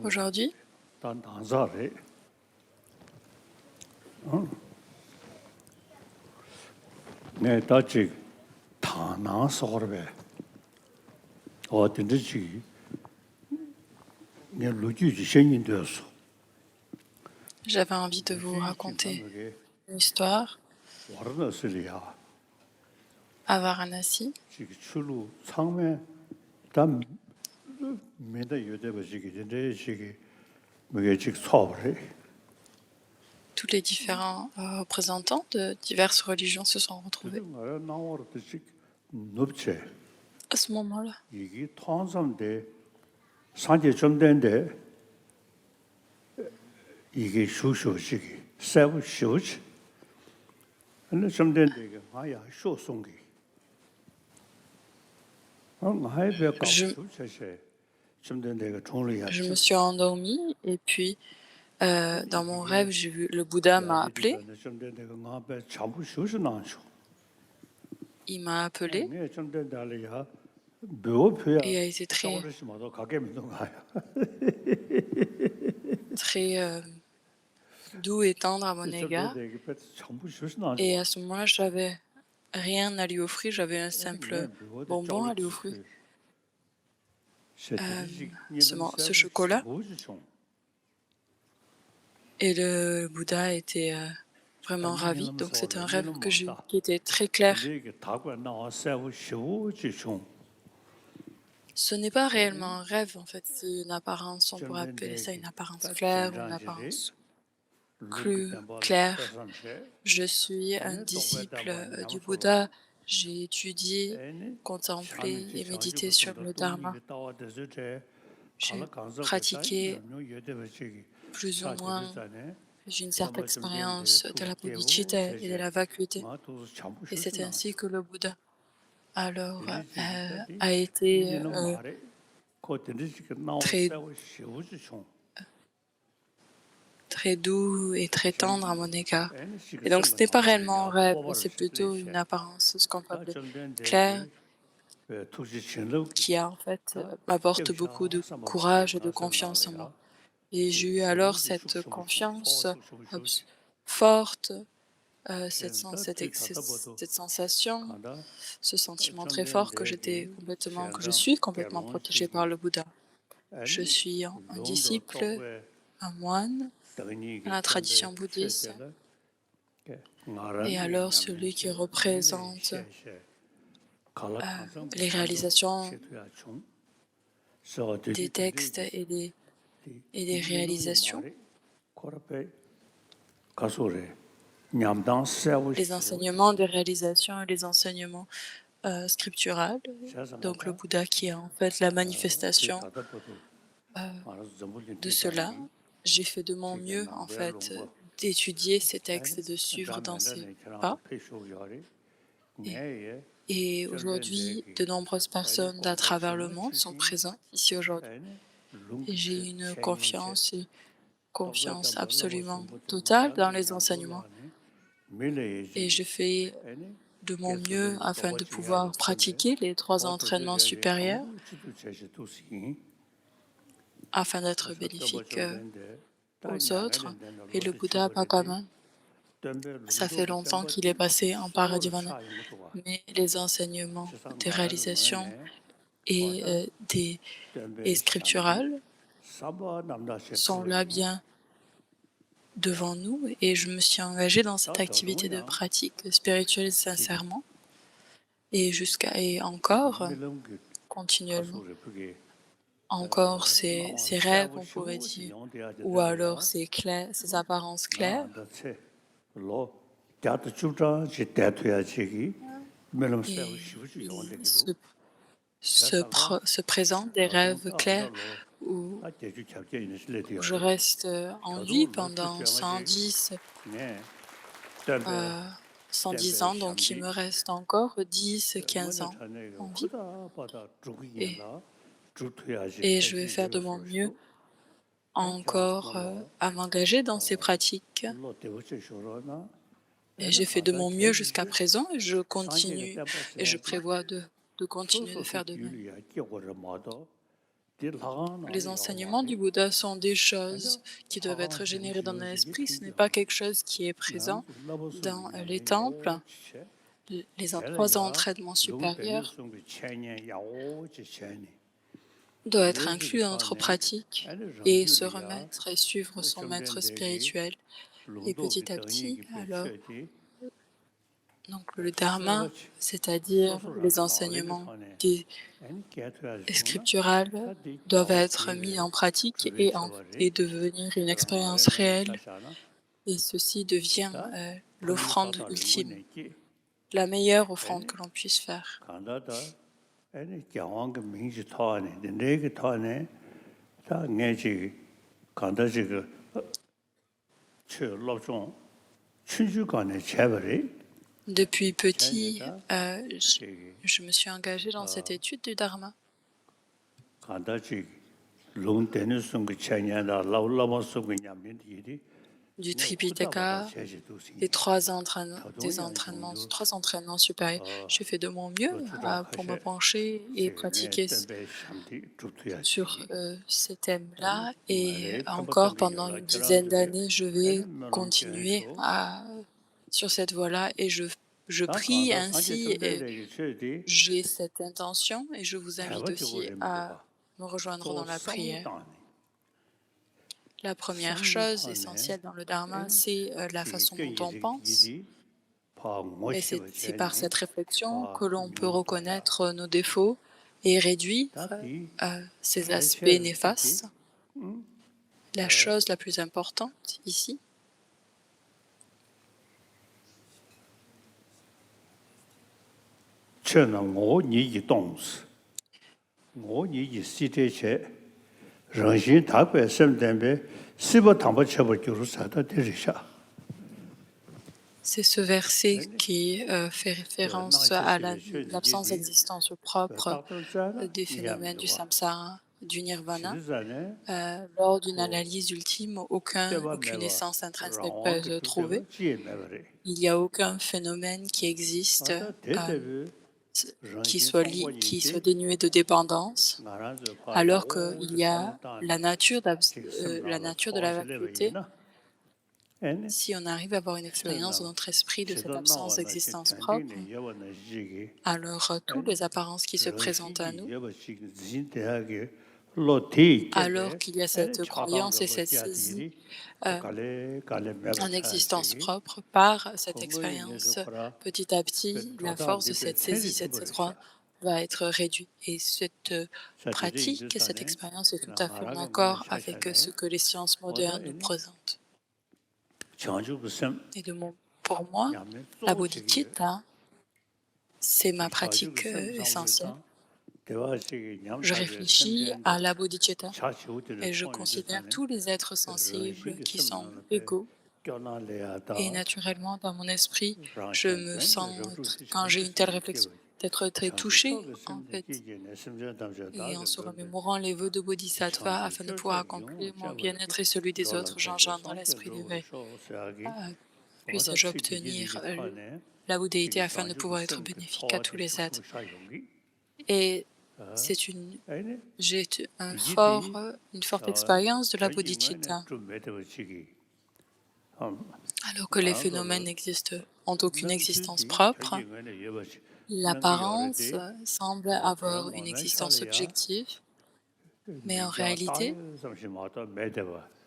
Aujourd'hui, j'avais envie de vous raconter une histoire à Varanasi. Tous les différents représentants de diverses religions se sont retrouvés à ce moment-là. Je me suis endormie et puis dans mon rêve, j'ai vu le Bouddha m'a appelé. Il m'a appelé et a été très doux et tendre à mon égard. Et à ce moment-là, je n'avais rien à lui offrir, j'avais un simple bonbon à lui offrir. Ce chocolat. Et le Bouddha était vraiment ravi. Donc c'est un rêve que j'ai eu qui était très clair. Ce n'est pas réellement un rêve, en fait, c'est une apparence, on pourrait appeler ça une apparence claire ou une apparence plus claire. Je suis un disciple du Bouddha. J'ai étudié, contemplé et médité sur le Dharma. J'ai pratiqué plus ou moins, j'ai une certaine expérience de la bodhicitta et de la vacuité. Et c'est ainsi que le Bouddha alors a été très doux et très tendre à mon égard. Et donc ce n'est pas réellement un rêve, c'est plutôt une apparence, ce qu'on peut appeler claire, qui en fait m'apporte beaucoup de courage et de confiance en moi. Et j'ai eu alors cette confiance forte, cette sensation, ce sentiment très fort que je suis complètement protégée par le Bouddha. Je suis un disciple, un moine dans la tradition bouddhiste. Et alors celui qui représente les réalisations des textes et des réalisations, les enseignements des réalisations et les enseignements scripturales. Donc le Bouddha qui est en fait la manifestation de cela. J'ai fait de mon mieux en fait d'étudier ces textes et de suivre dans ces pas. Et aujourd'hui, de nombreuses personnes d'à travers le monde sont présentes ici aujourd'hui. Et j'ai une confiance absolument totale dans les enseignements. Et je fais de mon mieux afin de pouvoir pratiquer les 3 entraînements supérieurs afin d'être bénéfique aux autres. Et le Bouddha Bhagavan, ça fait longtemps qu'il est passé en Paradivana, mais les enseignements des réalisations et scripturales sont là bien devant nous et je me suis engagée dans cette activité de pratique spirituelle sincèrement et encore continuellement. Encore ces rêves, on pourrait dire, ou alors ces apparences claires. Se présentent des rêves clairs où je reste en vie pendant 110 ans, donc il me reste encore 10-15 ans en vie. Et je vais faire de mon mieux encore à m'engager dans ces pratiques. Et j'ai fait de mon mieux jusqu'à présent et je continue et je prévois de continuer de faire de même. Les enseignements du Bouddha sont des choses qui doivent être générées dans l'esprit. Ce n'est pas quelque chose qui est présent dans les temples. Trois entraînements supérieurs doivent être inclus dans notre pratique et se remettre et suivre son maître spirituel. Et petit à petit, alors, donc le dharma, c'est-à-dire les enseignements scripturales, doivent être mis en pratique et devenir une expérience réelle. Et ceci devient l'offrande ultime, la meilleure offrande que l'on puisse faire. Depuis petit, je me suis engagé dans cette étude du Dharma. Du Tripitaka, trois entraînements supérieurs. J'ai fait de mon mieux pour me pencher et pratiquer sur ces thèmes-là. Et encore pendant une dizaine d'années, je vais continuer sur cette voie-là et je prie ainsi. J'ai cette intention et je vous invite aussi à me rejoindre dans la prière. La première chose essentielle dans le Dharma, c'est la façon dont on pense. Et c'est par cette réflexion que l'on peut reconnaître nos défauts et réduire ces aspects néfastes. La chose la plus importante ici, c'est ce verset qui fait référence à l'absence d'existence propre des phénomènes du samsara, du nirvana. Lors d'une analyse ultime, aucune essence intrinsèque peut être trouvée. Il n'y a aucun phénomène qui existe qui soit dénué de dépendance, alors qu'il y a la nature de la vacuité. Si on arrive à avoir une expérience dans notre esprit de cette absence d'existence propre, alors toutes les apparences qui se présentent à nous, alors qu'il y a cette croyance et cette saisie en existence propre, par cette expérience, petit à petit, la force de cette saisie, cette croix, va être réduite. Et cette pratique, cette expérience est tout à fait en accord avec ce que les sciences modernes nous présentent. Et pour moi, la bodhicitta, c'est ma pratique essentielle. Je réfléchis à la bodhicitta et je considère tous les êtres sensibles qui sont égaux. Et naturellement, dans mon esprit, je me sens, quand j'ai une telle réflexion, d'être très touché, en fait. Et en se remémorant les vœux de Bodhisattva afin de pouvoir accomplir mon bien-être et celui des autres, j'engendre l'esprit d'éveil. Puisse-je obtenir la bouddhéité afin de pouvoir être bénéfique à tous les êtres. Et j'ai une forte expérience de la bodhicitta. Alors que les phénomènes ont aucune existence propre, l'apparence semble avoir une existence objective, mais en réalité,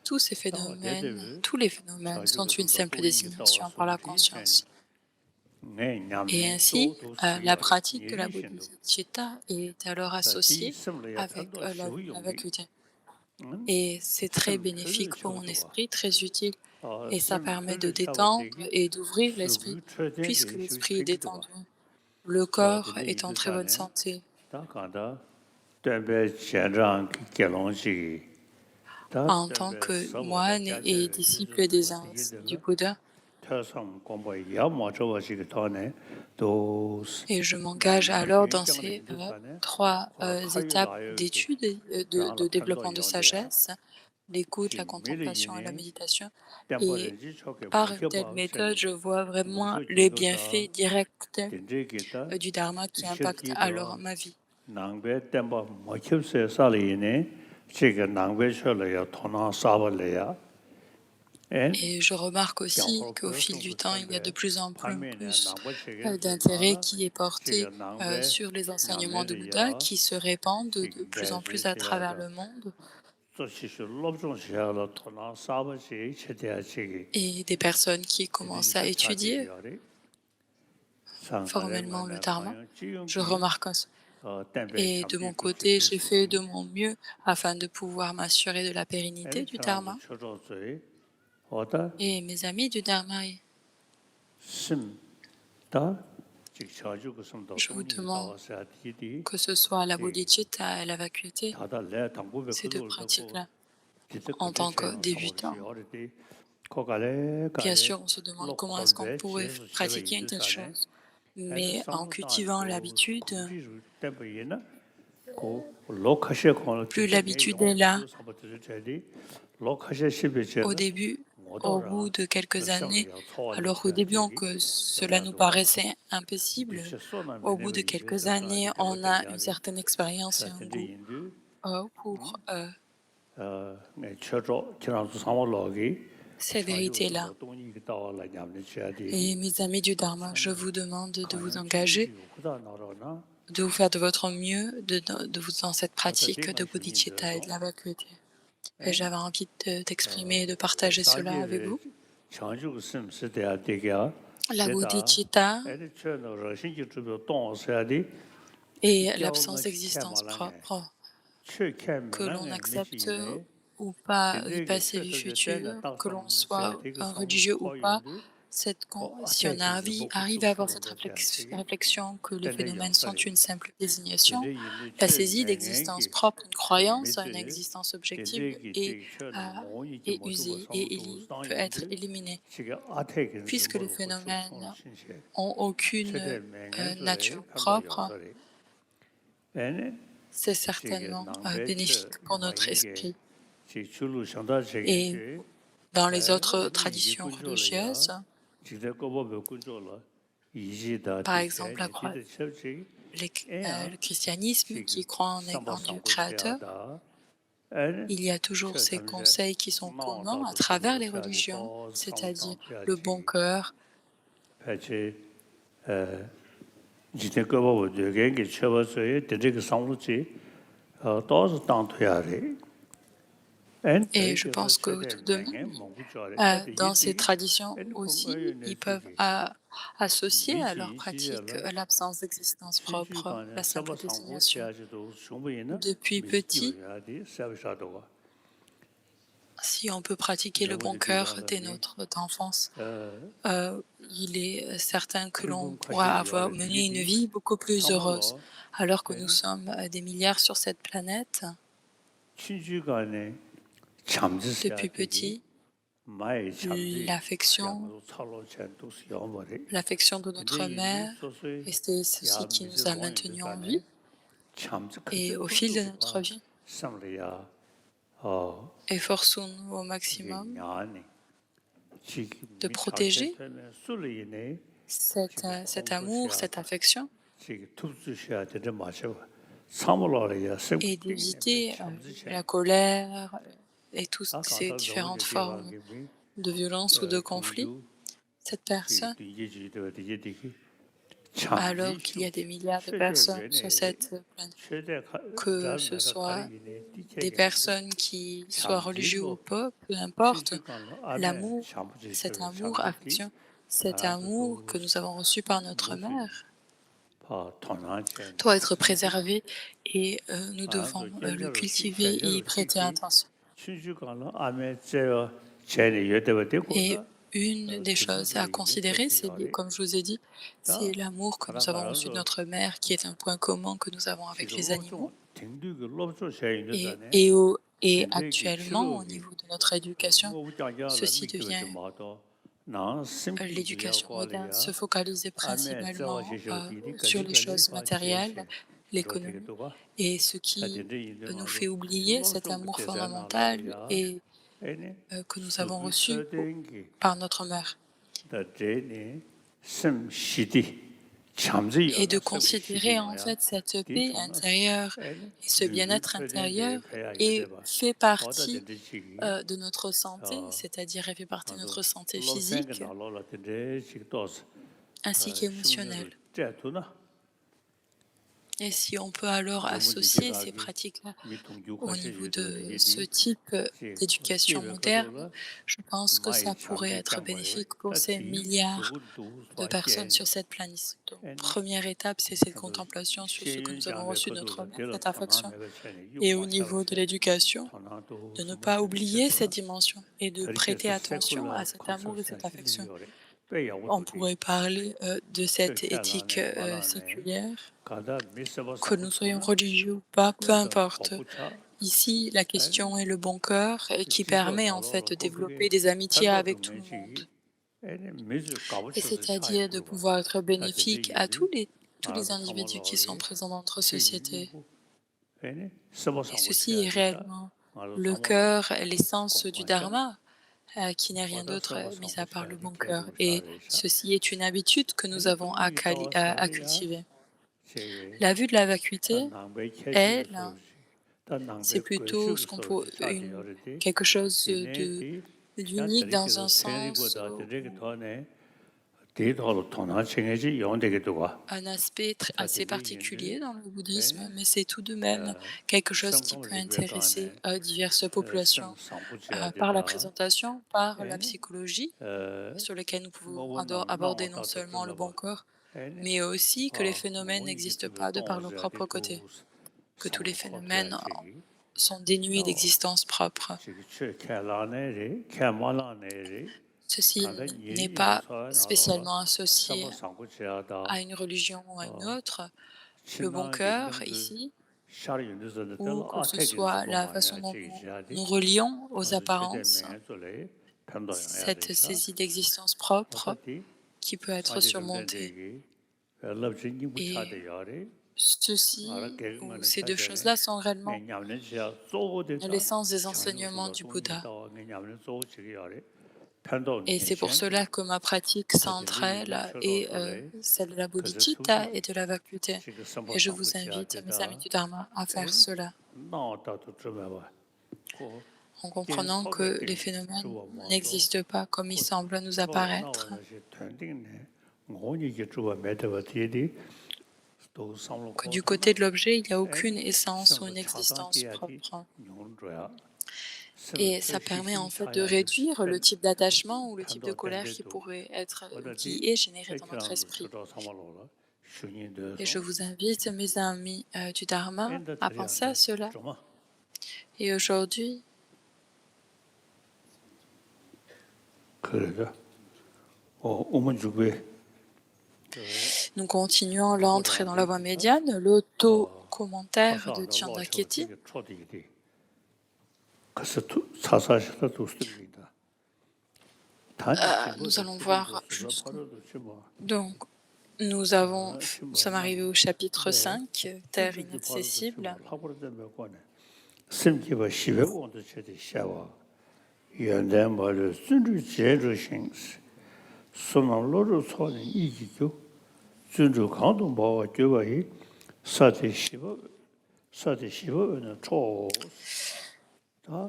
tous les phénomènes sont une simple désignation par la conscience. Et ainsi, la pratique de la bodhicitta est alors associée avec la vacuité. Et c'est très bénéfique pour mon esprit, très utile. Et ça permet de détendre et d'ouvrir l'esprit, puisque l'esprit est détendu. Le corps est en très bonne santé. En tant que moine et disciple du Bouddha, et je m'engage alors dans ces trois étapes d'étude, de développement de sagesse, l'écoute, la contemplation et la méditation. Et par une telle méthode, je vois vraiment les bienfaits directs du Dharma qui impactent alors ma vie. Et je remarque aussi qu'au fil du temps, il y a de plus en plus d'intérêt qui est porté sur les enseignements de Bouddha qui se répandent de plus en plus à travers le monde et des personnes qui commencent à étudier formellement le Dharma. Je remarque ça. Et de mon côté, j'ai fait de mon mieux afin de pouvoir m'assurer de la pérennité du Dharma. Et mes amis du Dharma, je vous demande que ce soit la bodhicitta et la vacuité, ces deux pratiques-là, en tant que débutant. Bien sûr, on se demande comment est-ce qu'on pourrait pratiquer une telle chose, mais en cultivant l'habitude, plus l'habitude est là, au début, au bout de quelques années, alors qu'au début, cela nous paraissait impossible, au bout de quelques années, on a une certaine expérience et un goût pour ces vérités-là. Et mes amis du Dharma, je vous demande de vous engager, de vous faire de votre mieux dans cette pratique de bodhicitta et de la vacuité. Et j'avais envie d'exprimer et de partager cela avec vous. La bodhicitta et l'absence d'existence propre, que l'on accepte ou pas du passé du futur, que l'on soit un religieux ou pas, si on arrive à avoir cette réflexion que les phénomènes sont une simple désignation, la saisie d'existence propre, une croyance à une existence objective est usée et peut être éliminée. Puisque les phénomènes n'ont aucune nature propre, c'est certainement bénéfique pour notre esprit. Et dans les autres traditions religieuses, par exemple le christianisme qui croit en Dieu créateur, il y a toujours ces conseils qui sont communs à travers les religions, c'est-à-dire le bon cœur, et je pense que tout de même, dans ces traditions aussi, ils peuvent associer à leur pratique l'absence d'existence propre, la simple désignation. Depuis petit, si on peut pratiquer le bon cœur dès notre enfance, il est certain que l'on pourra mener une vie beaucoup plus heureuse. Alors que nous sommes des milliards sur cette planète, depuis petit, l'affection de notre mère, et c'est ceci qui nous a maintenus en vie. Et au fil de notre vie, efforçons-nous au maximum de protéger cet amour, cette affection, et d'éviter la colère et toutes ces différentes formes de violence ou de conflit. Cette personne, alors qu'il y a des milliards de personnes sur cette planète, que ce soit des personnes qui soient religieuses ou pas, peu importe, l'amour, affection, cet amour que nous avons reçu par notre mère doit être préservé et nous devons le cultiver et y prêter attention. Et une des choses à considérer, comme je vous ai dit, c'est l'amour que nous avons reçu de notre mère, qui est un point commun que nous avons avec les animaux. Et actuellement, au niveau de notre éducation, ceci devient l'éducation moderne, se focaliser principalement sur les choses matérielles, l'économie, et ce qui nous fait oublier cet amour fondamental et que nous avons reçu par notre mère. et de considérer en fait cette paix intérieure et ce bien-être intérieur et fait partie de notre santé, c'est-à-dire elle fait partie de notre santé physique ainsi qu'émotionnelle. Et si on peut alors associer ces pratiques-là au niveau de ce type d'éducation moderne, je pense que ça pourrait être bénéfique pour ces milliards de personnes sur cette planète. Donc, première étape, c'est cette contemplation sur ce que nous avons reçu de notre mère, cette affection. Et au niveau de l'éducation, de ne pas oublier cette dimension et de prêter attention à cet amour et cette affection. On pourrait parler de cette éthique séculière, que nous soyons religieux ou pas, peu importe. Ici, la question est le bon cœur qui permet en fait de développer des amitiés avec tout le monde. Et c'est-à-dire de pouvoir être bénéfique à tous les individus qui sont présents dans notre société. Et ceci est réellement le cœur, l'essence du dharma, qui n'est rien d'autre mis à part le bon cœur. Et ceci est une habitude que nous avons à cultiver. La vue de la vacuité, elle, c'est plutôt ce qu'on peut, quelque chose d'unique dans un sens un aspect assez particulier dans le bouddhisme, mais c'est tout de même quelque chose qui peut intéresser diverses populations par la présentation, par la psychologie, sur laquelle nous pouvons aborder non seulement le bon corps, mais aussi que les phénomènes n'existent pas de par leur propre côté, que tous les phénomènes sont dénués d'existence propre. Ceci n'est pas spécialement associé à une religion ou à une autre. Le bon cœur, ici, ou que ce soit la façon dont nous relions aux apparences, cette saisie d'existence propre qui peut être surmontée. Et ceci, ou ces deux choses-là sont réellement l'essence des enseignements du Bouddha. Et c'est pour cela que ma pratique centrale est celle de la bodhicitta et de la vacuité. Et je vous invite, mes amis du Dharma, à faire cela, en comprenant que les phénomènes n'existent pas comme ils semblent nous apparaître, que du côté de l'objet, il n'y a aucune essence ou une existence propre. Et ça permet en fait de réduire le type d'attachement ou le type de colère qui pourrait être, qui est généré dans notre esprit. Et je vous invite, mes amis du Dharma, à penser à cela. Et aujourd'hui, nous continuons l'entrée dans la voie médiane, l'auto-commentaire de Chandrakirti. Nous allons voir jusqu'où. Donc, nous sommes arrivés au chapitre 5, Terre inaccessible.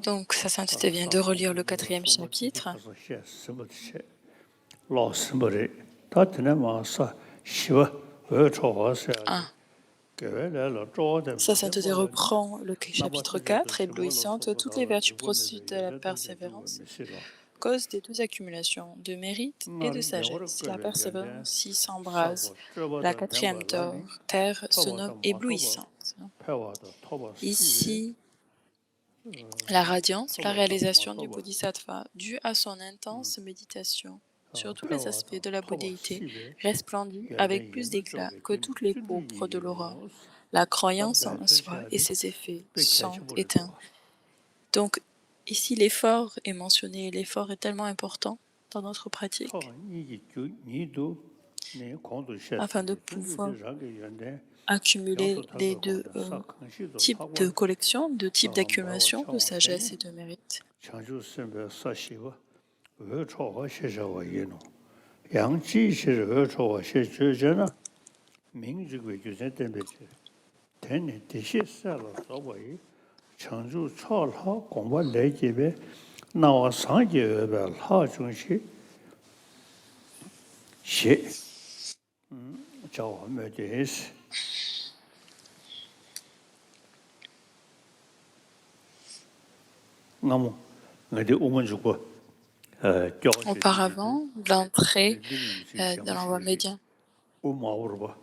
Donc, sa sainteté vient de relire le 4e chapitre. Sa sainteté reprend le chapitre 4, éblouissante, toutes les vertus procèdent de la persévérance, cause des deux accumulations de mérite et de sagesse. La persévérance y s'embrase. La 4e terre se nomme éblouissante. Ici, la radiance, la réalisation du bodhisattva, due à son intense méditation sur tous les aspects de la bouddhéité, resplendit avec plus d'éclat que toutes les pourpres de l'aurore. La croyance en soi et ses effets sont éteints. Donc, ici, l'effort est mentionné. L'effort est tellement important dans notre pratique afin de pouvoir accumuler les deux types de collection, deux types d'accumulation de sagesse et de mérite. 민주주의 규제 때문에 대내 대시 살로 소보이 청주 초로 공부 내집에 나와 상계의 하중시 시 저메데스 나무 어디 오면 주고 Auparavant, l'entrée dans l'envoi médian,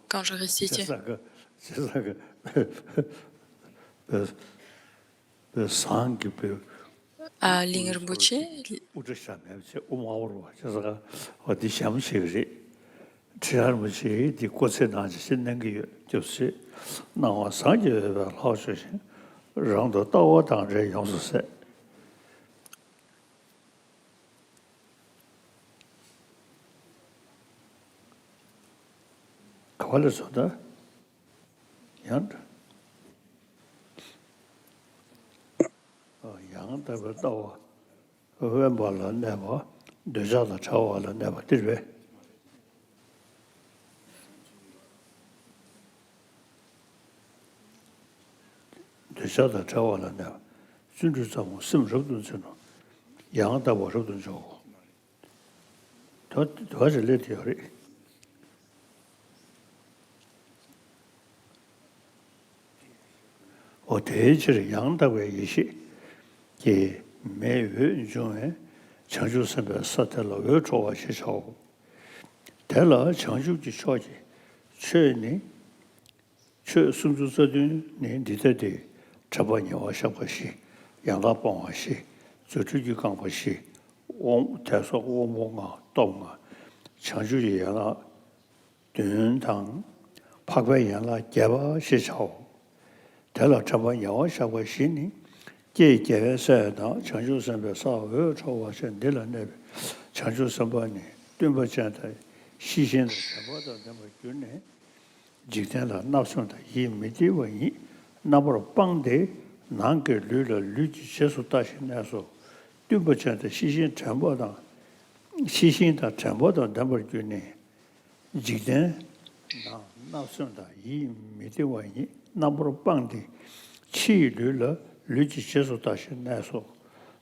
quand je récitais. À Lingrimboche, Kawalasoda, Yant. Yang da dawa, Wembala never, Dejada Chawala never did we. Dejada Chawala never. Soon to some sim Robinson, Yang da was Robinson. It was a little. 대지를 양다고 얘기시 게 매회 중에 청주선배 사태로 왜 좋아시 쳐 대라 청주지 쇼지 최니 최 순주서든 네 디데데 저번에 와셔고시 양다봉와시 저주지 강보시 온 대서 오모가 동아 청주지 양아 된당 파괴양아 개바시 쳐 대라 저번 영어 샤고 신이 제제에서다 청주선배 사회 초와선 될런데 청주선배니 뜸버잖다 시신의 저보다 너무 좋네 직전에 나선다 이 미디원이 나버로 빵데 난게 르르 르지 세수 다시 내서 뜸버잖다 시신 전보다 시신다 전보다 너무 좋네 직전 나선다 이 미디원이 나버로 빵데 치르르 르지 세수 다시 내서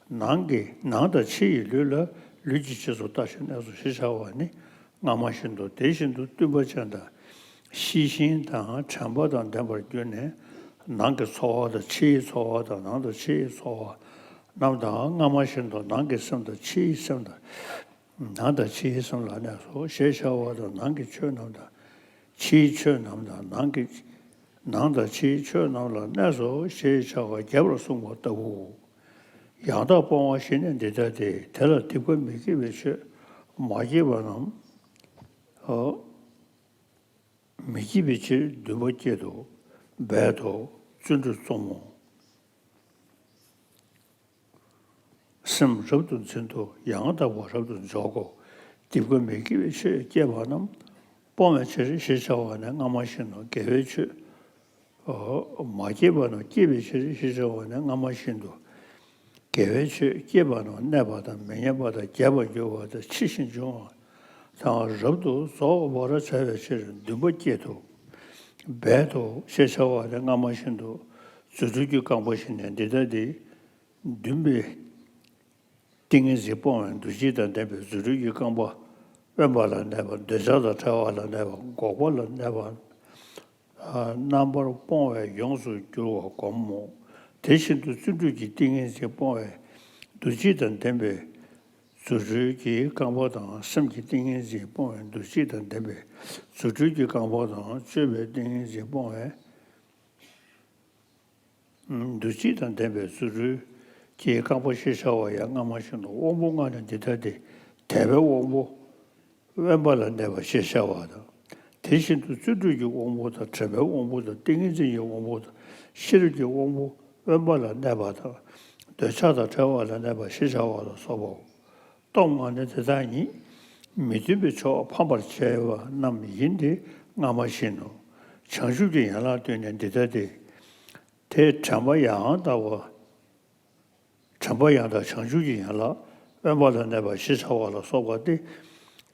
난게 나다 치르르 르지 세수 다시 내서 시샤와니 나마신도 대신도 뜸버잖다 시신다 참보다 담벌 주네 난게 소화다 치 소화다 나도 치 소화 나다 나마신도 난게 섬다 치 섬다 나다 치 섬라나서 셰샤와도 난게 쳐나다 치 쳐나다 난게 나다 치 쳐나라 나서 셰샤와 개버 송고다고 야다 봉와 신은 데다데 대라 티고 미기 외셔 마게바는 미기비치 두번째도 배도 준주 소모 심접도 진도 양다 워서도 저고 디고 미기비치 개바는 봄에치 시셔와는 아마신도 개회치 마게바는 개비치 시셔와는 아마신도 개회치 개바는 내바다 매년바다 개바교와다 치신중 다 접도 소버를 채외치는 두번째도 배도 세서와는 아마신도 주주기 강보신데 데다디 듬비 띵이지 보면 두지다 대비 주주기 강보 웬발라 내가 데자다 타와라 내가 고볼라 내가 넘버 폰에 용수 주고 고모 대신도 주주기 띵이지 보에 두지다 대비 주주기 강보다 심기 띵이지 보면 두지다 대비 주주기 강보다 최배 띵이지 보에 두지다 대비 주주기 강보 시셔와야 아마신도 오봉하는 데다디 대배 오봉 웬발은 내가 시셔와다 대신도 주주기 오봉보다 최배 오봉보다 띵이지 오봉보다 실기 오봉 웬발은 내가다 대차다 저와라 내가 시셔와다 소보 동안의 대단히 미주비초 판벌체와 남인데 남아신노 청주기 연락되는 데다데 대참아야다고 참아야다 청주기 연락 웬발은 내가 시사와라 소바데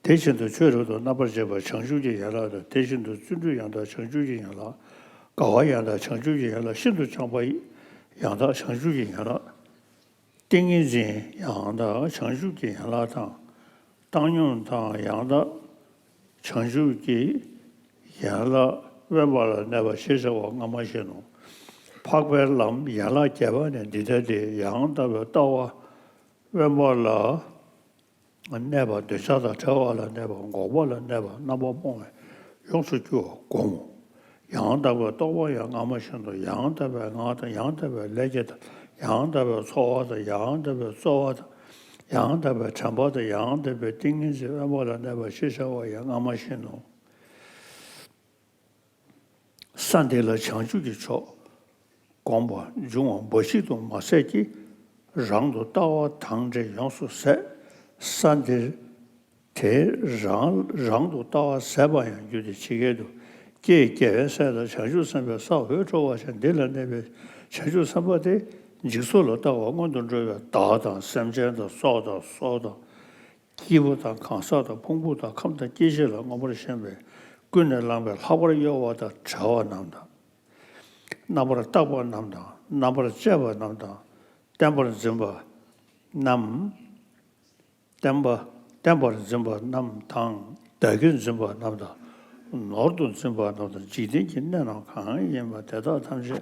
대신도 최로도 나버져봐 청주지 야라도 대신도 준주 양다 청주지 야라 가와 양다 청주지 야라 신도 장바 양다 청주지 야라 띵이지 양다 청주지 야라다 당용다 양다 청주지 야라 왜말을 내가 실수와 아마셔노 박별람 야라 개발에 디데디 양다 따와 왜말라 never desada chawala never gobala never number one yongsu ju gong yang da ba to wa yang ama shen do yang da ba nga da yang da ba le je da yang da ba so wa da yang da ba so wa da yang da ba chang ba da yang da ba ding yin ze wa la never shi sha wa yang ama shen do san de le chang ju ji cho gong ba zhong bo shi do ma se ji rang do da wa tang zhe yongsu se 산들 대랑도 다 세바양 주디 지게도 개개에서도 자주선배 사회 좋아하신 데는데 자주선배데 직소로 다 원건도 저가 다다 삼전도 쏘다 기부다 강사다 공부다 컴다 기실로 뭐를 선배 군을 남배 하버려 요와다 저와 남다 나버려 따버 남다 나버려 제버 남다 담버려 점바 남 템버 점바 남탕 대근 점바 남다 노르돈 점바 남다 지딘 긴나나 강이마 대다 탐시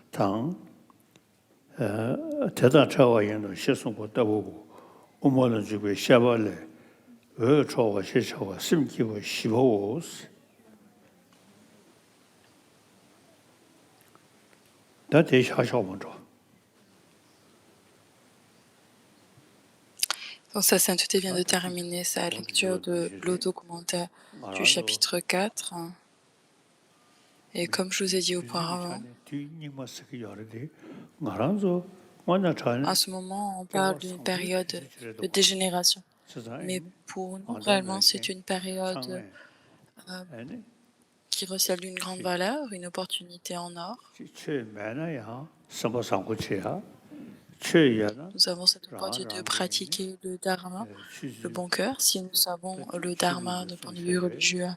당 대다 차와연도 시송고 떠보고 우모는 주고 샤발레 어 초와 시초와 심기고 시보스 다 대샤샤원조 Donc ça, Sainteté vient de terminer sa lecture de l'auto-commentaire du chapitre 4. Et comme je vous ai dit auparavant, en ce moment, on parle d'une période de dégénération. Mais pour nous, réellement, c'est une période qui recèle d'une grande valeur, une opportunité en or. Nous avons cette opportunité de pratiquer le dharma, le bon cœur. Si nous savons le dharma d'un point de vue religieux,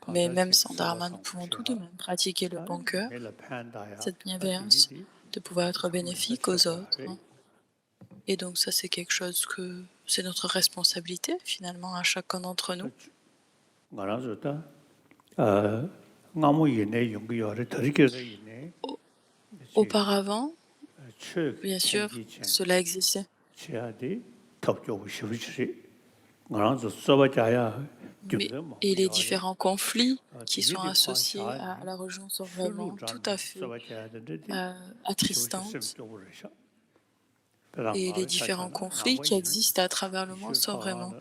mais même sans dharma, nous pouvons tout de même pratiquer le bon cœur, cette bienveillance, de pouvoir être bénéfique aux autres. Et donc ça, c'est quelque chose que c'est notre responsabilité finalement à chacun d'entre nous. Auparavant, bien sûr, cela existait. Et les différents conflits qui sont associés à la religion sont vraiment tout à fait attristants. Et les différents conflits qui existent à travers le monde sont vraiment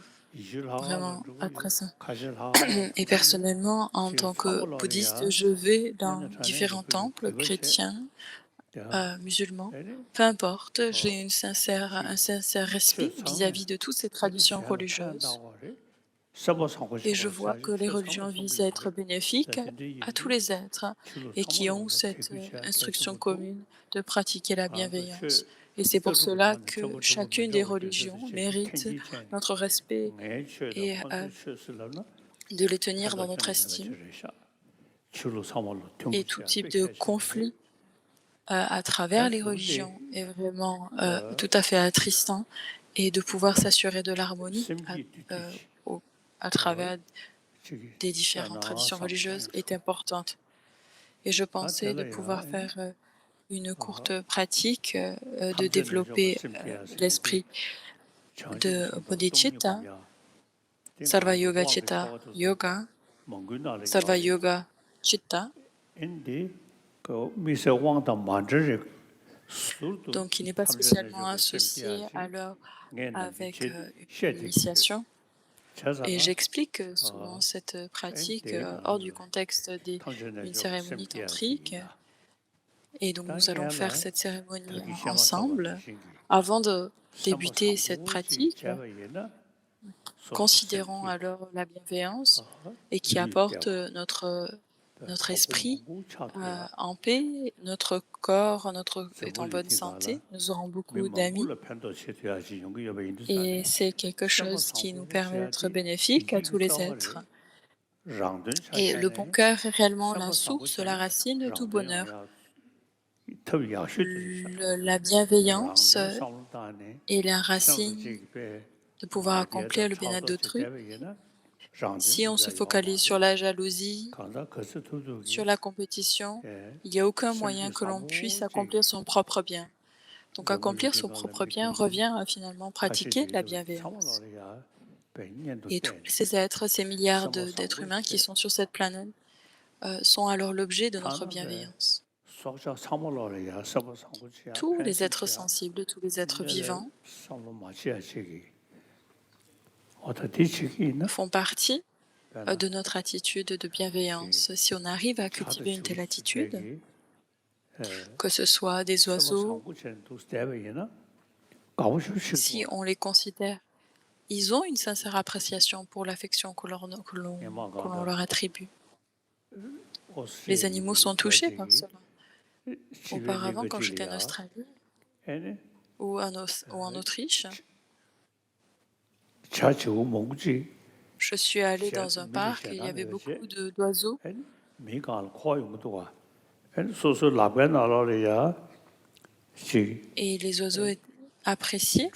attristants. Et personnellement, en tant que bouddhiste, je vais dans différents temples chrétiens, musulmans, peu importe, j'ai un sincère respect vis-à-vis de toutes ces traditions religieuses. Et je vois que les religions visent à être bénéfiques à tous les êtres et qui ont cette instruction commune de pratiquer la bienveillance. Et c'est pour cela que chacune des religions mérite notre respect et de les tenir dans notre estime. Et tout type de conflit à travers les religions est vraiment tout à fait attristant, et de pouvoir s'assurer de l'harmonie à travers des différentes traditions religieuses est importante. Et je pensais de pouvoir faire une courte pratique de développer l'esprit de Bodhicitta, Sarva Yoga Chitta Yoga, Sarva Yoga Chitta. Donc, il n'est pas spécialement associé alors avec une initiation. Et j'explique souvent cette pratique hors du contexte d'une cérémonie tantrique. Et donc, nous allons faire cette cérémonie ensemble. Avant de débuter cette pratique, considérons alors la bienveillance et qui apporte notre notre esprit en paix, notre corps est en bonne santé, nous aurons beaucoup d'amis et c'est quelque chose qui nous permet d'être bénéfique à tous les êtres. Et le bon cœur est réellement la source, la racine de tout bonheur. La bienveillance est la racine de pouvoir accomplir le bien-être d'autrui. Si on se focalise sur la jalousie, sur la compétition, il n'y a aucun moyen que l'on puisse accomplir son propre bien. Donc accomplir son propre bien revient à finalement pratiquer la bienveillance. Et tous ces êtres, ces milliards d'êtres humains qui sont sur cette planète, sont alors l'objet de notre bienveillance. Tous les êtres sensibles, tous les êtres vivants font partie de notre attitude de bienveillance. Si on arrive à cultiver une telle attitude, que ce soit des oiseaux, si on les considère, ils ont une sincère appréciation pour l'affection que l'on leur attribue. Les animaux sont touchés par cela. Auparavant, quand j'étais en Australie ou en Autriche, je suis allée dans un parc et il y avait beaucoup d'oiseaux. Et les oiseaux étaient appréciés.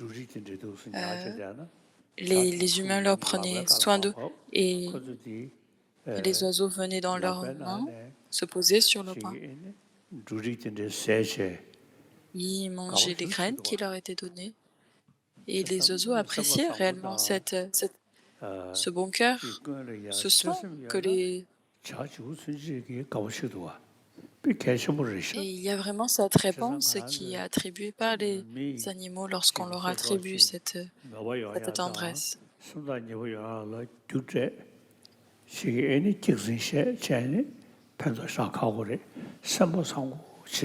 Les humains leur prenaient soin d'eux et les oiseaux venaient dans leurs mains, se posaient sur leurs mains. Ils mangeaient les graines qui leur étaient données. Et les oiseaux appréciaient réellement ce bon cœur, ce soin que les... Et il y a vraiment cette réponse qui est attribuée par les animaux lorsqu'on leur attribue cette tendresse.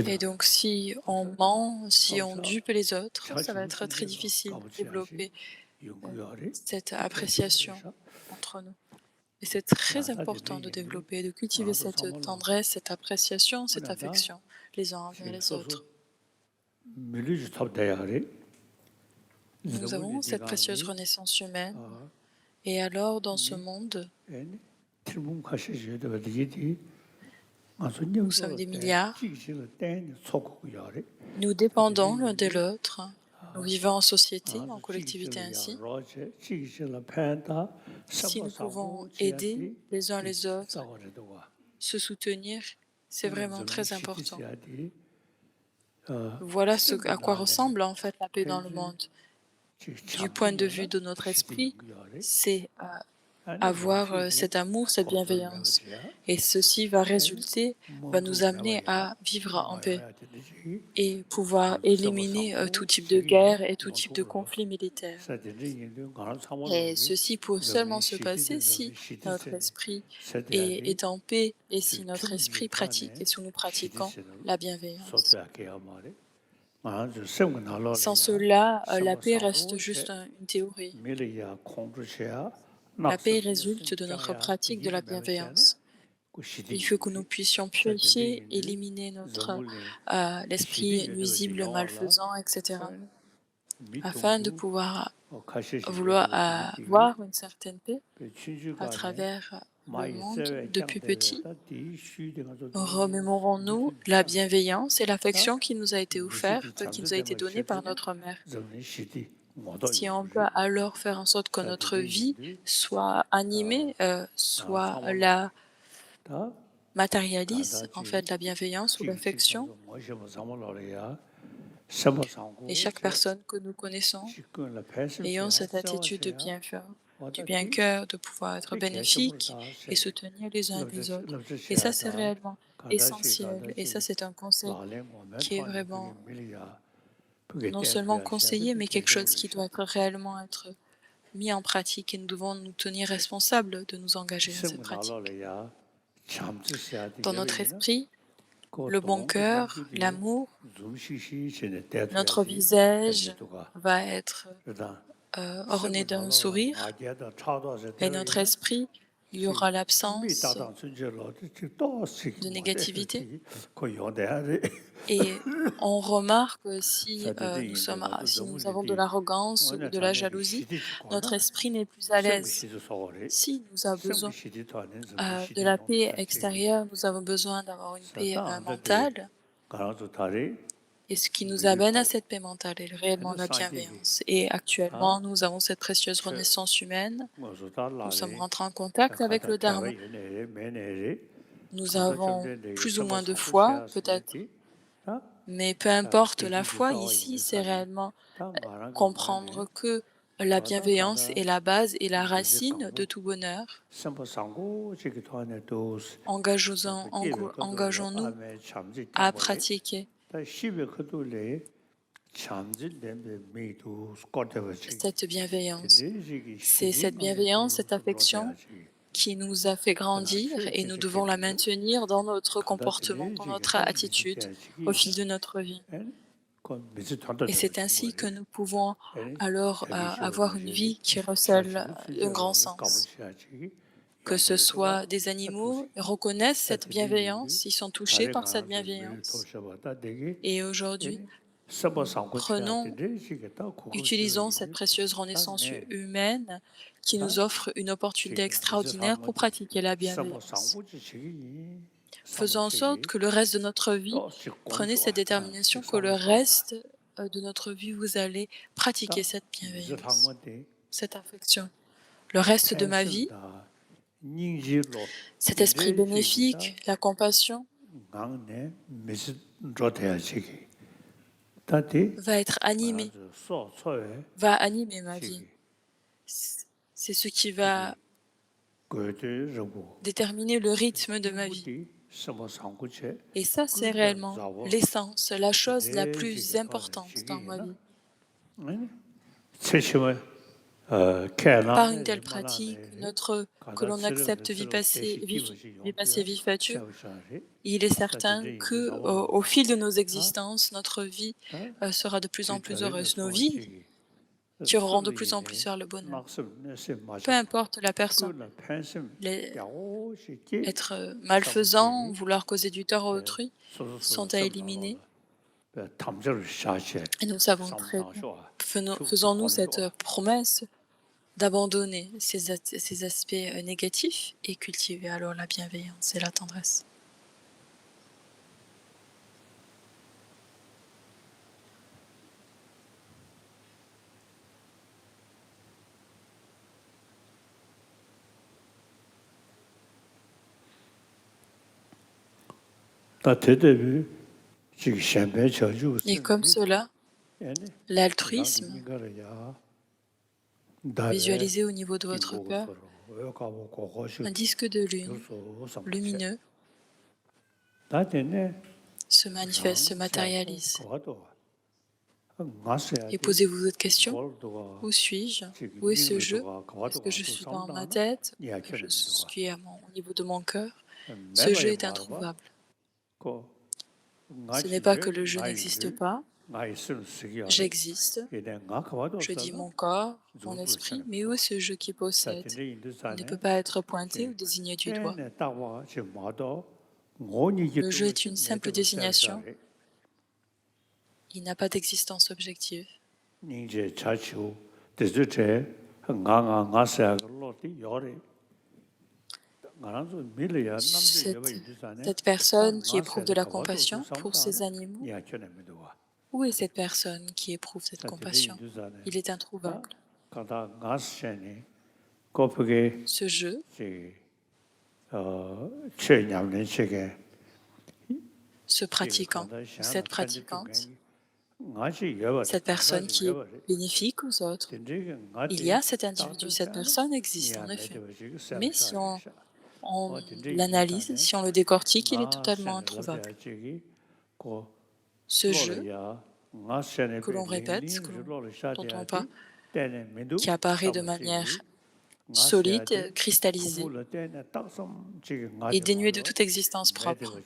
Et donc si on ment, si on dupe les autres, ça va être très difficile de développer cette appréciation entre nous. Et c'est très important de développer, de cultiver cette tendresse, cette appréciation, cette affection les uns envers les autres. Nous avons cette précieuse renaissance humaine. Et alors, dans ce monde, nous sommes des milliards. Nous dépendons l'un de l'autre. Nous vivons en société, en collectivité ainsi. Si nous pouvons aider les uns les autres, se soutenir, c'est vraiment très important. Voilà à quoi ressemble en fait la paix dans le monde. Du point de vue de notre esprit, c'est avoir cet amour, cette bienveillance. Et ceci va nous amener à vivre en paix et pouvoir éliminer tout type de guerre et tout type de conflit militaire. Et ceci peut seulement se passer si notre esprit est en paix et si notre esprit pratique et si nous pratiquons la bienveillance. Sans cela, la paix reste juste une théorie. La paix résulte de notre pratique de la bienveillance. Il faut que nous puissions purifier, éliminer l'esprit nuisible, malfaisant, etc., afin de pouvoir avoir une certaine paix à travers le monde depuis petit. Remémorons-nous la bienveillance et l'affection qui nous a été offerte, qui nous a été donnée par notre mère. Si on peut alors faire en sorte que notre vie soit animée, soit la matérialise en fait la bienveillance ou l'affection. Et chaque personne que nous connaissons, ayons cette attitude de du bien-cœur, de pouvoir être bénéfique et soutenir les uns les autres. Et ça, c'est réellement essentiel. Et ça, c'est un conseil qui est vraiment non seulement conseillé, mais quelque chose qui doit réellement être mis en pratique et nous devons nous tenir responsables de nous engager dans cette pratique. Dans notre esprit, le bon cœur, l'amour, notre visage va être orné d'un sourire et notre esprit il y aura l'absence de négativité. Et on remarque si si nous avons de l'arrogance ou de la jalousie, notre esprit n'est plus à l'aise. Si nous avons besoin de la paix extérieure, nous avons besoin d'avoir une paix mentale. Et ce qui nous amène à cette paix mentale est réellement la bienveillance. Et actuellement, nous avons cette précieuse renaissance humaine. Nous sommes rentrés en contact avec le Dharma. Nous avons plus ou moins de foi, peut-être, mais peu importe la foi, ici, c'est réellement comprendre que la bienveillance est la base et la racine de tout bonheur. Engageons-nous à pratiquer cette bienveillance. C'est cette bienveillance, cette affection qui nous a fait grandir et nous devons la maintenir dans notre comportement, dans notre attitude au fil de notre vie. Et c'est ainsi que nous pouvons alors avoir une vie qui recèle un grand sens. Que ce soit des animaux reconnaissent cette bienveillance, ils sont touchés par cette bienveillance. Et aujourd'hui, utilisons cette précieuse renaissance humaine qui nous offre une opportunité extraordinaire pour pratiquer la bienveillance. Faisons en sorte que le reste de notre vie, prenez cette détermination que le reste de notre vie, vous allez pratiquer cette bienveillance, cette affection. Le reste de ma vie, cet esprit bénéfique, la compassion, va être animé, va animer ma vie. C'est ce qui va déterminer le rythme de ma vie. Et ça, c'est réellement l'essence, la chose la plus importante dans ma vie. Par une telle pratique, que l'on accepte vie passée, vie future, il est certain que au fil de nos existences, notre vie sera de plus en plus heureuse. Nos vies tireront de plus en plus vers le bonheur. Peu importe la personne, être malfaisant, vouloir causer du tort à autrui, sont à éliminer. Et nous savons très bien, faisons-nous cette promesse d'abandonner ces aspects négatifs et cultiver alors la bienveillance et la tendresse. Et comme cela, l'altruisme, visualisé au niveau de votre cœur, un disque de lune lumineux se manifeste, se matérialise. Et posez-vous d'autres questions. Où suis-je? Où est ce jeu? Est-ce que je suis dans ma tête? Est-ce que je suis au niveau de mon cœur? Ce jeu est introuvable. Ce n'est pas que le jeu n'existe pas. J'existe. Je dis mon corps, mon esprit, mais où est ce jeu qui possède? Il ne peut pas être pointé ou désigné du doigt. Le jeu est une simple désignation. Il n'a pas d'existence objective. Cette personne qui éprouve de la compassion pour ces animaux, où est cette personne qui éprouve cette compassion? Il est introuvable. Ce jeu, ce pratiquant, cette pratiquante, cette personne qui est bénéfique aux autres, il y a cet individu, cette personne existe en effet. Mais si on l'analyse, si on le décortique, il est totalement introuvable. Ce jeu que l'on répète, dont on parle, qui apparaît de manière solide, cristallisée et dénué de toute existence propre.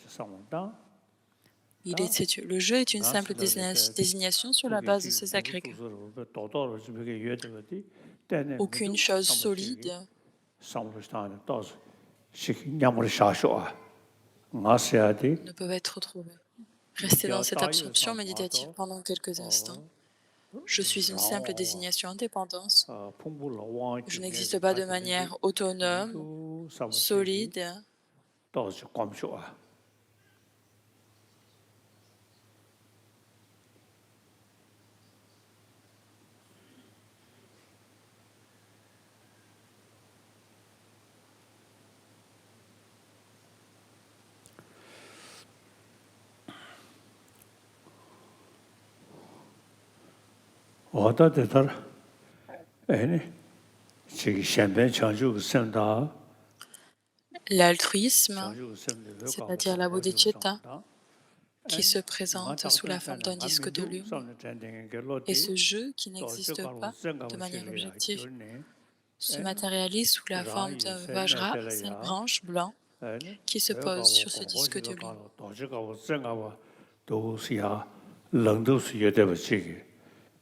Le jeu est une simple désignation sur la base de ces agrégats. Aucune chose solide ne peuvent être retrouvés. Restez dans cette absorption méditative pendant quelques instants. Je suis une simple désignation indépendante. Je n'existe pas de manière autonome, solide. L'altruisme, c'est-à-dire la bodhicitta, qui se présente sous la forme d'un disque de lune, et ce jeu qui n'existe pas de manière objective se matérialise sous la forme d'un vajra, 5 branches blanc, qui se pose sur ce disque de lune.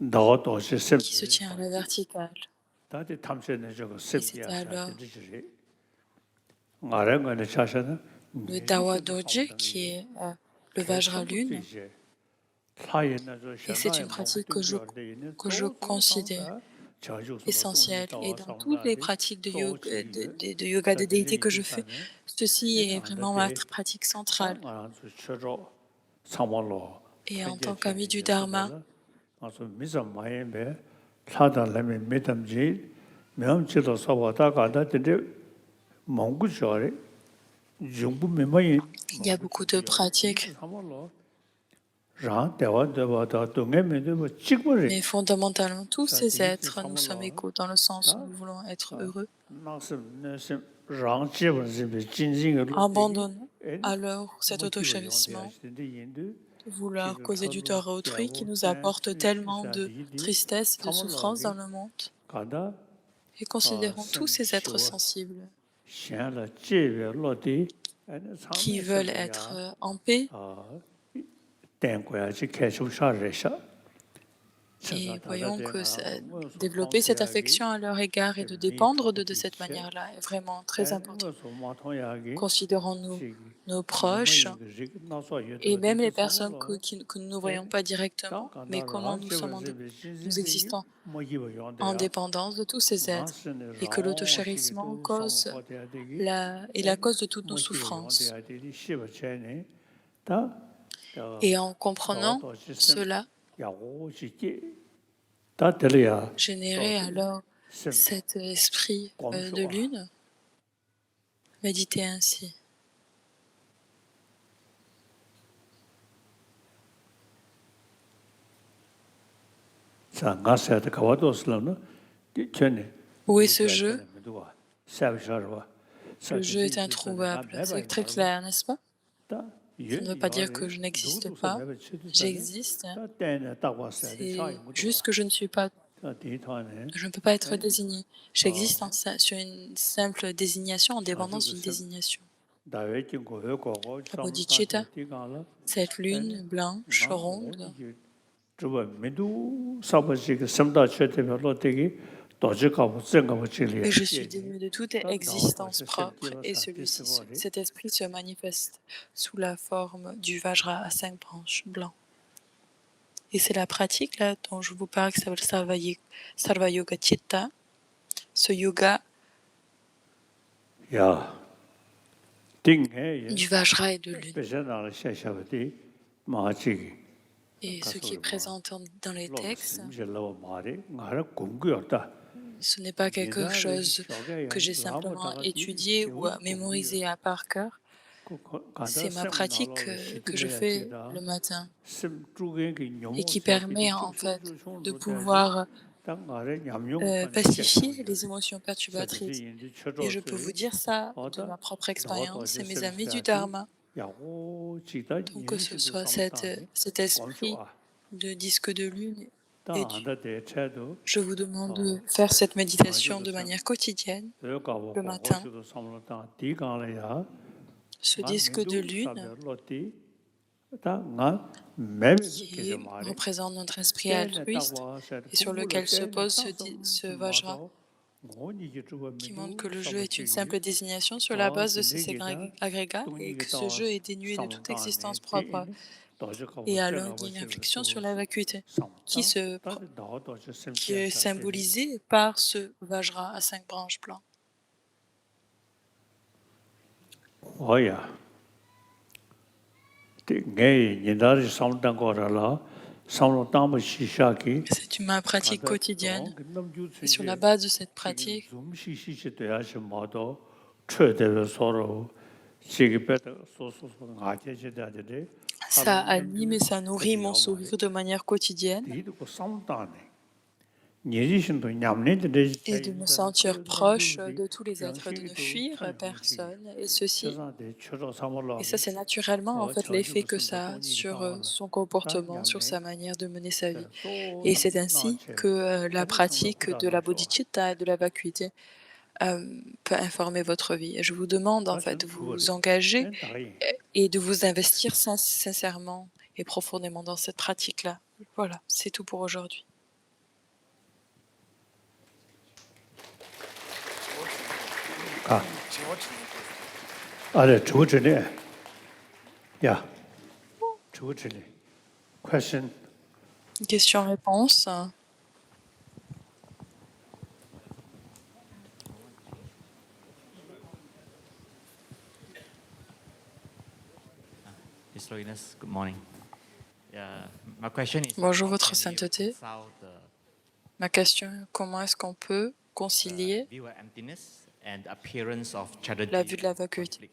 Qui se tient à la verticale. Et c'est alors le Dawa Dorje qui est le Vajra lune. Et c'est une pratique que je considère essentielle. Et dans toutes les pratiques de yoga de déité que je fais, ceci est vraiment ma pratique centrale. Et en tant qu'ami du Dharma, il y a beaucoup de pratiques. Mais fondamentalement, tous ces êtres, nous sommes égaux dans le sens où nous voulons être heureux. Abandonnons alors cet autochérissement, vouloir causer du tort à autrui qui nous apporte tellement de tristesse et de souffrance dans le monde. Et considérons tous ces êtres sensibles qui veulent être en paix. Et voyons que développer cette affection à leur égard et de dépendre de cette manière-là est vraiment très important. Considérons-nous nos proches et même les personnes que nous ne voyons pas directement, mais comment nous existons en dépendance de tous ces êtres et que l'autochérissement est la cause de toutes nos souffrances. Et en comprenant cela, générer alors cet esprit de lune, méditer ainsi. Où est ce jeu? Le jeu est introuvable. C'est très clair, n'est-ce pas? Ça ne veut pas dire que je n'existe pas. J'existe. C'est juste que je ne suis pas. Je ne peux pas être désigné. J'existe sur une simple désignation, en dépendance d'une désignation. La bodhicitta, cette lune blanche, ronde, et je suis dénué de toute existence propre, et cet esprit se manifeste sous la forme du Vajra à 5 branches blancs. Et c'est la pratique là dont je vous parle qui s'appelle Sarva Yoga Chitta. Ce yoga du Vajra et de lune. Et ce qui est présenté dans les textes, ce n'est pas quelque chose que j'ai simplement étudié ou mémorisé à par cœur. C'est ma pratique que je fais le matin et qui permet en fait de pouvoir pacifier les émotions perturbatrices. Et je peux vous dire ça de ma propre expérience et mes amis du Dharma. Donc que ce soit cet esprit de disque de lune je vous demande de faire cette méditation de manière quotidienne le matin. Ce disque de lune qui représente notre esprit altruiste et sur lequel se pose ce Vajra qui montre que le jeu est une simple désignation sur la base de ces agrégats et que ce jeu est dénué de toute existence propre. Et alors, il y a une réflexion sur la vacuité qui est symbolisée par ce Vajra à 5 branches blancs. C'est ma pratique quotidienne. Et sur la base de cette pratique, ça anime et ça nourrit mon sourire de manière quotidienne. Et de me sentir proche de tous les êtres, de ne fuir personne. Et ça, c'est naturellement en fait l'effet que ça a sur son comportement, sur sa manière de mener sa vie. Et c'est ainsi que la pratique de la bodhicitta et de la vacuité peut informer votre vie. Et je vous demande en fait de vous engager et de vous investir sincèrement et profondément dans cette pratique-là. Voilà, c'est tout pour aujourd'hui. Question-réponse. His Holiness, good morning. My question is, Bonjour, Votre Sainteté. Ma question est comment est-ce qu'on peut concilier la vue de la vacuité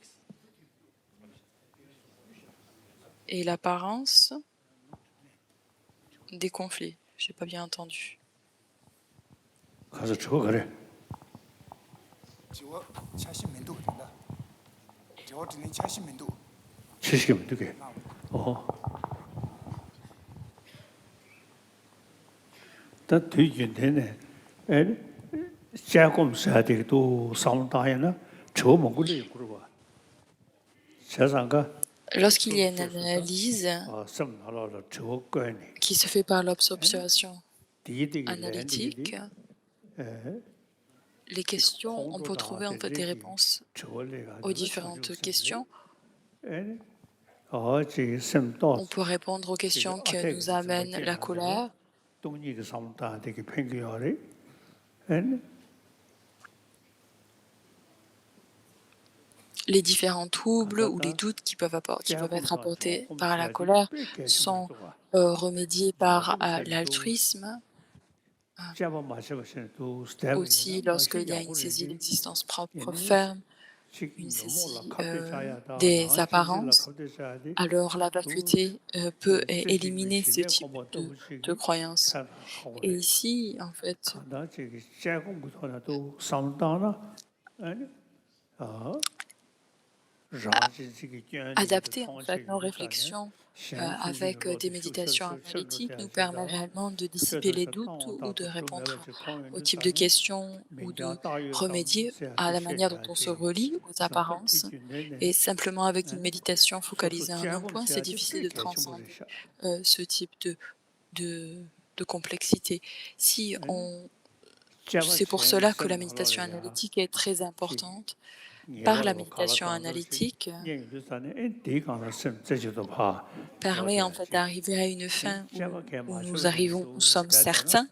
et l'apparence des conflits? Je n'ai pas bien entendu. Lorsqu'il y a une analyse qui se fait par l'observation analytique, les questions, on peut trouver en fait des réponses aux différentes questions. On peut répondre aux questions que nous amène la colère, les différents troubles ou les doutes qui peuvent être apportés par la colère sont remédiés par l'altruisme. Aussi, lorsqu'il y a une saisie de l'existence propre ferme, une saisie des apparences, alors la vacuité peut éliminer ce type de croyances. Et ici, en fait, adapter en fait nos réflexions avec des méditations analytiques nous permet réellement de dissiper les doutes ou de répondre au type de questions ou de remédier à la manière dont on se relie aux apparences. Et simplement avec une méditation focalisée à un point, c'est difficile de transcender ce type de complexité. C'est pour cela que la méditation analytique est très importante. Par la méditation analytique, permet en fait d'arriver à une fin où nous sommes certains,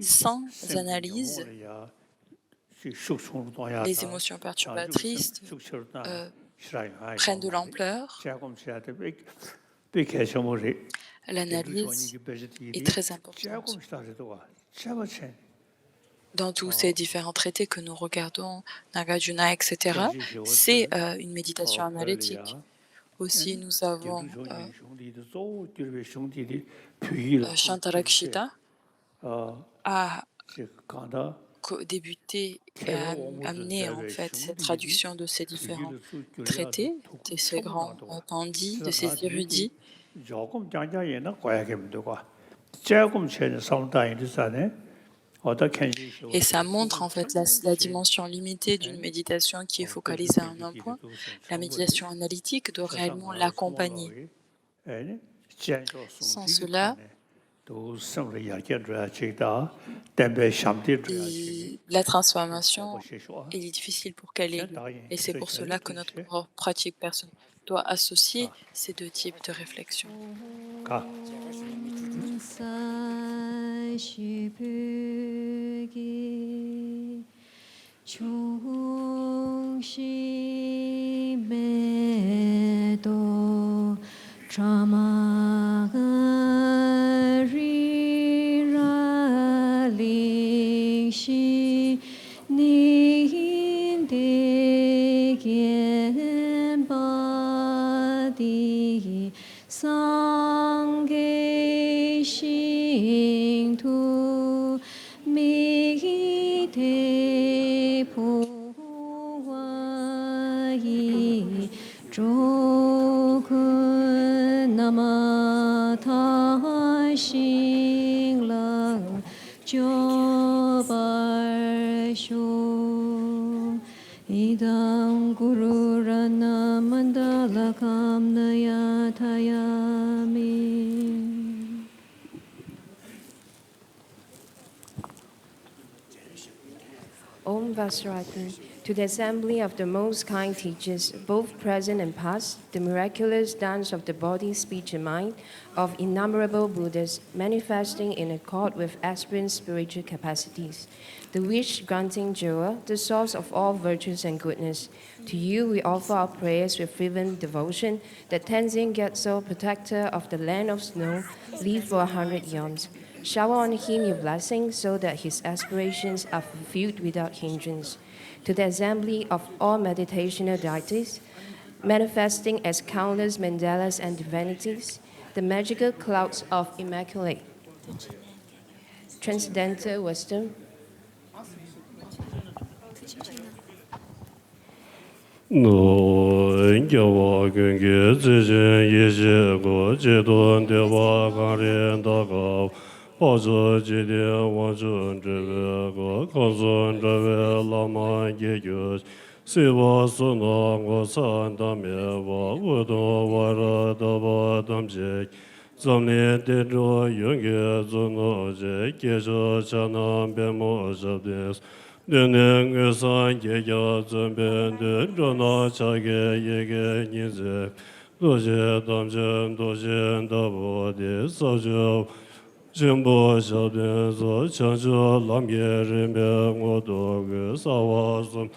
sans analyse. Les émotions perturbatrices prennent de l'ampleur. L'analyse est très importante. Dans tous ces différents traités que nous regardons, Nagarjuna, etc., c'est une méditation analytique. Aussi, nous avons Shantarakshita a débuté et a amené en fait cette traduction de ces différents traités, de ces grands pandits, de ces érudits. Et ça montre en fait la dimension limitée d'une méditation qui est focalisée à un point. La méditation analytique doit réellement l'accompagner. Sans cela, La transformation, il est difficile pour qu'elle ait lieu. Et c'est pour cela que notre pratique personnelle doit associer ces deux types de réflexion. Idam Guru Rana Mandala Kamnaya Tayami. Om Vasarati, to the assembly of the most kind teachers, both present and past, the miraculous dance of the body, speech, and mind of innumerable Buddhas manifesting in accord with aspirant spiritual capacities, the wish-granting jewel, the source of all virtues and goodness. To you we offer our prayers with fervent devotion, that Tenzin Gyatso, protector of the land of snow, live for 100 eons. Shower on him your blessings so that his aspirations are fulfilled without hindrance. To the assembly of all meditational deities, manifesting as countless mandalas and divinities, the magical clouds of immaculate transcendental wisdom, Jimbo Shabin Zo Chancho Lamye Rimbe Ngodo Gu Sawasum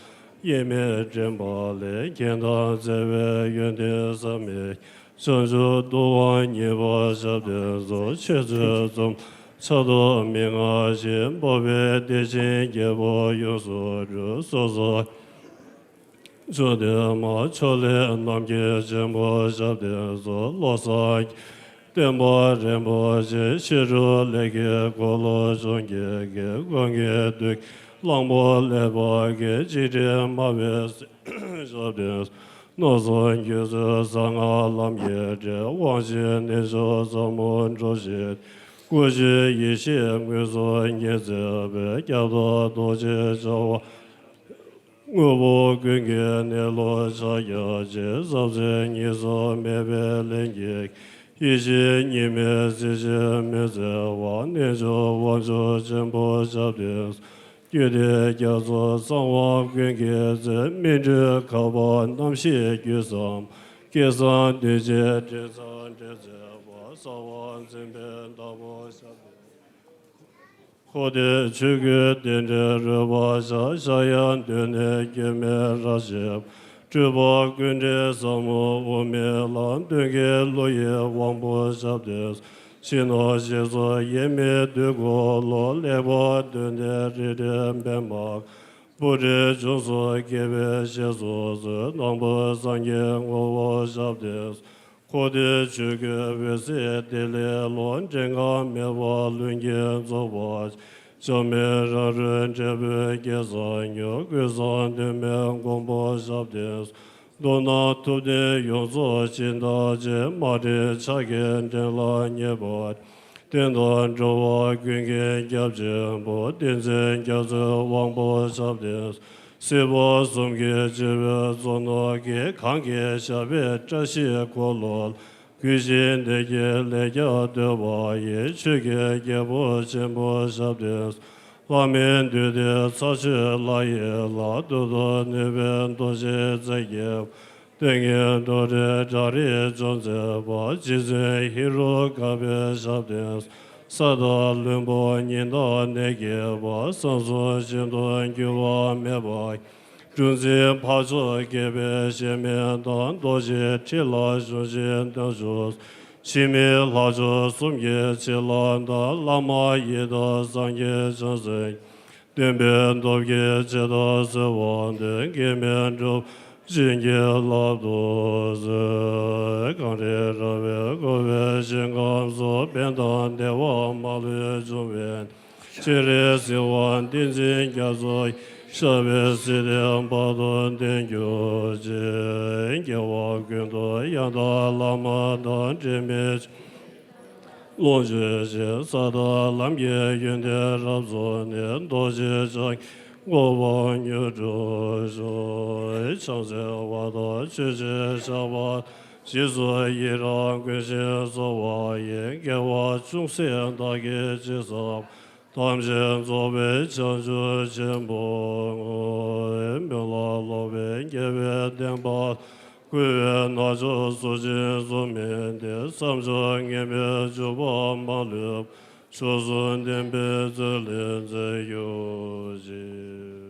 Yeme Jimbo Le Kenda Zewe Yende Same Chancho Dowa Nyeba Shabin Zo Cheche Zum Chado Minga Shin Bobe Deshin Gebo Yoso Ru Sozo Chode Ma Chole Namge Jimbo Shabin Zo Losa Tembo Rembo Shiru Lege Golo Zonge Ge Gonge Duk Langbo Lebo Ge Jiri Maves Jobdes Nozon Yuzu Zanga Lam Ye Je Wangxi Nezo Zamon Zhojit Guji Yishi Nguzo Nyeze Gyado Doji Zhawa Ngubo Gunge Nelo Chaya Je Zabze Nizo Mebe Lengik Yishi Nime Zishi Meze Wa Nejo Wangzho Jimbo Shabdes Gyude Gyazo Sangwa Gunge Ze Minzhi Kaba Namshi Gyusam Gyusan Deje Jizan Jeze Wa Sawan Zimbe Dabo Shabdes Khode Chugu Dende Ruba Shayan Dene Geme Rashib Chuba Gunde Samu Ume Lan Dunge Loye Wangbo Shabdes Shino Shizo Yeme Dugo Lo Leba Dunde Ride Bemak Buri Junso Gebe Shizo Zi Nangbo Sangye Ngowo Shabdes Khode Chugu Vese Dele Lon Jenga Mewa Lunge Zobaj Shame Rarun Jebe Gezan Yo Guzan Deme Gombo Shabdes Dona Tude Yonzo Chinda Je Mari Chagen Denla Nyebot Dendan Jowa Gunge Gyabje Bo Denzen Gyabze Wangbo Shabdes Sebo Sumge Jebe Zono Ge Kange Shabe Chashi Kolol 귀신 되게 내가 되와예 주게 개보 전보 잡des 라멘 되게 사실라예 라도도 네벤 도제 자게 등에 도제 자리 존재바 지제 히로 가베 잡des 사다 름보 닌도 내게 바 선소 진도 교와 메바 준제 파조 개베 시면단 도제 칠라 조제 도조 시메 라조 숨게 칠란다 라마 예다 상게 전세 덴벤 도게 제다 서원데 게면조 진게 라도즈 강레라베 고베 신감소 벤단 대와 마르 조벤 제레스완 딘진 가조 샤베스데 바돈 덴교제 개와 근도 야다 라마단 제메 로제제 사다 람게 윤데 rabzo네 도제장 고방유조조 창세와다 제제샤와 지소이랑 괴제소와예 개와 중세다게 제사 담전조베 전주전보 멸라로베 개베덴바 구나조 소진소면데 삼정예메 주범말럽 소존덴베절렌제요지